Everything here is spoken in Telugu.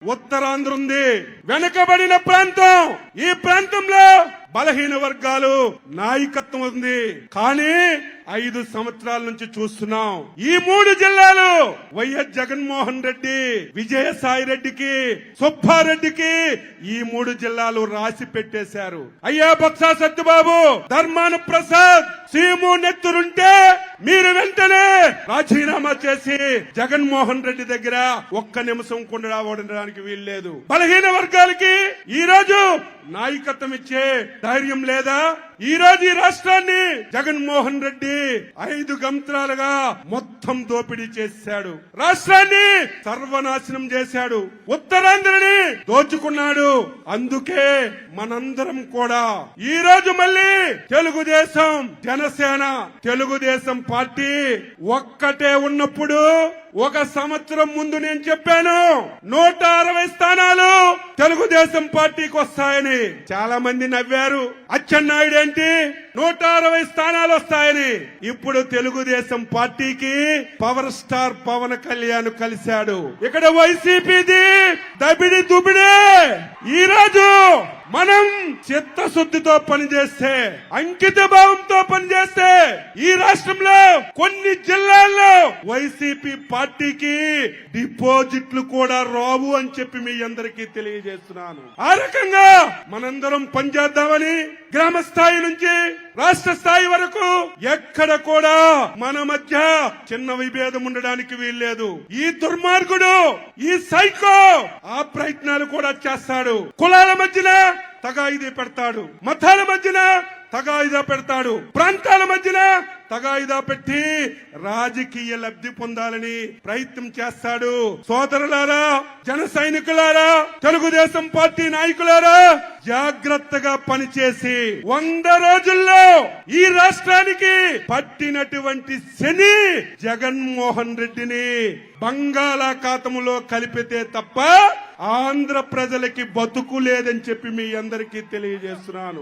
ఉత్తరాంధ్ర ఉంది, వెనుకబడిన ప్రాంతం. ఈ ప్రాంతంలో బలహీన వర్గాలు నాయకత్వం ఉంది. కానీ 5 సంవత్సరాల నుంచి చూస్తున్నాం, ఈ 3 జిల్లాలు వైఎస్ జగన్మోహన్ రెడ్డి, విజయసాయి రెడ్డికి, సుబ్బారెడ్డికి ఈ 3 జిల్లాలు రాసి పెట్టేశారు. అయ్యా బొత్స సత్యబాబు, ధర్మాన ప్రసాద్, సీము నెత్తురుంటే మీరు వెంటనే రాజీనామా చేసి జగన్మోహన్ రెడ్డి దగ్గర ఒక్క నిమిషం కూడా ఉండడానికి వీల్లేదు. బలహీన వర్గాలకి ఈ రోజు నాయకత్వం ఇచ్చే ధైర్యం లేదా? ఈ రోజు ఈ రాష్ట్రాన్ని జగన్మోహన్ రెడ్డి 5 సంవత్సరాలుగా మొత్తం దోపిడీ చేశాడు. రాష్ట్రాన్ని సర్వనాశనం చేశాడు. ఉత్తరాంధ్రని దోచుకున్నాడు. అందుకే మనందరం కూడా ఈ రోజు మళ్ళీ తెలుగుదేశం, జనసేన, తెలుగుదేశం పార్టీ ఒక్కటే ఉన్నప్పుడు, 1 సంవత్సరం ముందు నేను చెప్పాను 160 స్థానాలు తెలుగుదేశం పార్టీకి వస్తాయని. చాలా మంది నవ్వారు. అచ్చెన్నాయుడు ఏంటి 160 స్థానాలు వస్తాయని. ఇప్పుడు తెలుగుదేశం పార్టీకి పవర్ స్టార్ పవన్ కళ్యాణ్ కలిశాడు. ఇక్కడ వైసీపీది దబిడి దుబిడే. ఈ రోజు మనం చిత్తశుద్ధితో పనిచేస్తే, అంకిత భావంతో పనిచేస్తే ఈ రాష్ట్రంలో కొన్ని జిల్లాల్లో వైసీపీ పార్టీకి డిపాజిట్లు కూడా రావు అని చెప్పి మీ అందరికీ తెలియజేస్తున్నాను. ఆ రకంగా మనందరం పనిచేద్దామని గ్రామ స్థాయి నుంచి రాష్ట్ర స్థాయి వరకు ఎక్కడ కూడా మన మధ్య చిన్న విభేదం ఉండడానికి వీల్లేదు. ఈ దుర్మార్గుడు, ఈ సైకో ఆ ప్రయత్నాలు కూడా చేస్తాడు. కులాల మధ్యన తగాయిదా పెడతాడు, మతాల మధ్యన తగాయిదా పెడతాడు, ప్రాంతాల మధ్యన తగాయిదా పెట్టి రాజకీయ లబ్ధి పొందాలని ప్రయత్నం చేస్తాడు. సోదరులారా, జన సైనికులారా, తెలుగుదేశం పార్టీ నాయకులారా, జాగ్రత్తగా పనిచేసి 100 రోజుల్లో ఈ రాష్ట్రానికి పట్టినటువంటి శని జగన్మోహన్ రెడ్డిని బంగాళాఖాతంలో కలిపితే తప్ప ఆంధ్ర ప్రజలకి బతుకు లేదని చెప్పి మీ అందరికీ తెలియజేస్తున్నాను.